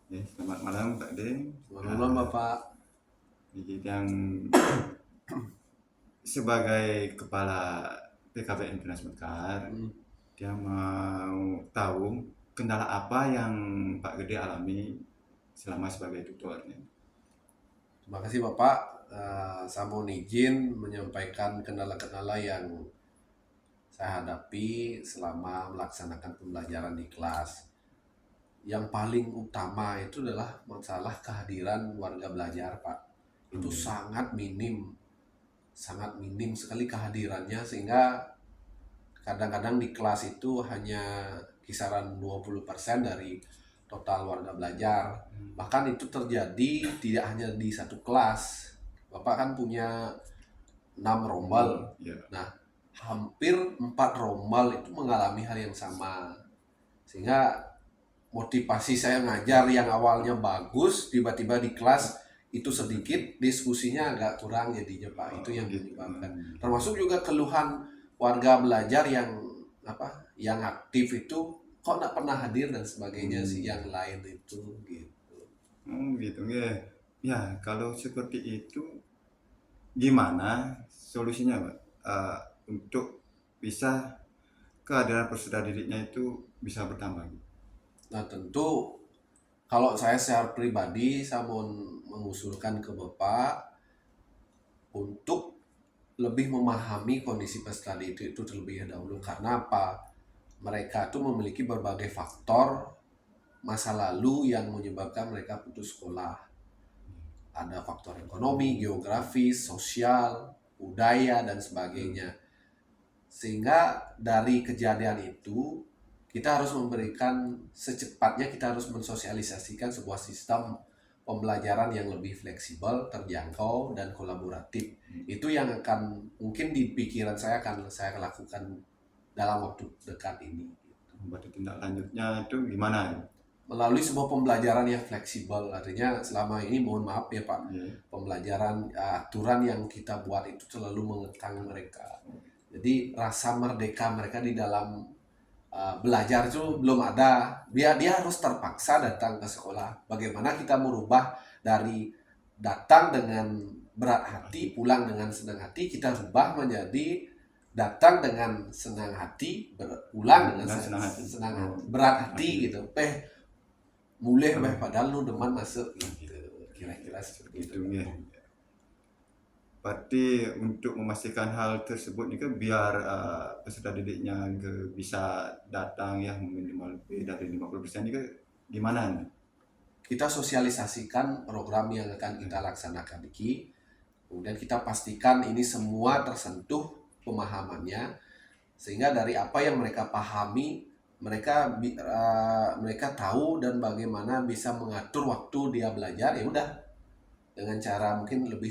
Selamat malam Pak De. Selamat malam Bapak. Jadi yang sebagai kepala PKBM Penas Mekar, Hmm, dia mau tahu kendala apa yang Pak Gede alami selama sebagai tutornya. Terima kasih Bapak. Saya mau izin menyampaikan kendala-kendala yang saya hadapi selama melaksanakan pembelajaran di kelas. Yang paling utama itu adalah masalah kehadiran warga belajar, Pak. Itu sangat minim sekali kehadirannya sehingga kadang-kadang di kelas itu hanya kisaran 20% dari total warga belajar. Bahkan itu terjadi tidak hanya di satu kelas. Bapak kan punya 6 rombel. Ya, Nah, hampir 4 rombel itu mengalami hal yang sama. Sehingga motivasi saya ngajar yang awalnya bagus, tiba-tiba di kelas itu sedikit, diskusinya agak kurang jadinya Pak. Itu yang gitu. menyebabkan. Termasuk juga keluhan warga belajar yang yang aktif itu kok nggak pernah hadir dan sebagainya sih yang lain itu gitu. Gitu ya. Ya, kalau seperti itu gimana solusinya Pak? Untuk bisa kehadiran peserta didiknya itu bisa bertambah. Nah tentu kalau saya secara pribadi saya mau mengusulkan ke Bapak untuk lebih memahami kondisi peserta didik itu terlebih dahulu. Karena apa? Mereka itu memiliki berbagai faktor masa lalu yang menyebabkan mereka putus sekolah. Ada faktor ekonomi, geografis, sosial, budaya, dan sebagainya. Sehingga dari kejadian itu kita harus memberikan secepatnya, kita harus mensosialisasikan sebuah sistem pembelajaran yang lebih fleksibel, terjangkau, dan kolaboratif. Itu yang akan mungkin di pikiran saya akan saya lakukan dalam waktu dekat ini. Berarti tindak lanjutnya itu gimana? Melalui sebuah pembelajaran yang fleksibel, artinya selama ini mohon maaf ya Pak, Ya. pembelajaran aturan yang kita buat itu selalu mengekang mereka. Jadi rasa merdeka mereka di dalam belajar itu belum ada. Dia harus terpaksa datang ke sekolah. Bagaimana kita merubah dari datang dengan berat hati, pulang dengan senang hati, kita rubah menjadi datang dengan senang hati, pulang dengan Senang hati. senang hati, berat hati gitu. Mulai padahal lu demen masuk gitu. Kira-kira seperti itu. Gitu ya. Berarti untuk memastikan hal tersebut juga biar peserta didiknya bisa datang ya minimal lebih dari 50% juga gimana nih? Kita sosialisasikan program yang akan kita laksanakan ini. Kemudian kita pastikan ini semua tersentuh pemahamannya, sehingga dari apa yang mereka pahami mereka tahu dan bagaimana bisa mengatur waktu dia belajar. Ya udah, dengan cara mungkin lebih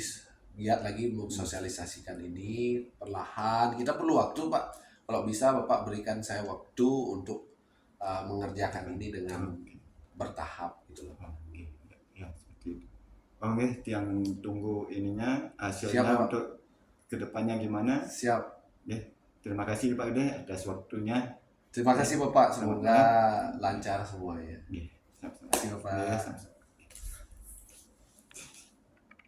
giat lagi mensosialisasikan ini perlahan. Kita perlu waktu Pak. Kalau bisa Bapak berikan saya waktu untuk mengerjakan ini dengan bertahap gitu loh. Ya, seperti itu. Oke, yang tunggu ininya Siap hasilnya Pak. untuk kedepannya gimana? Siap. Ya, terima kasih Pak Ude atas waktunya. Terima Ya, kasih Bapak. selamat Semoga malam. lancar semuanya. Ya, Terima kasih ya, Bapak. sama-sama.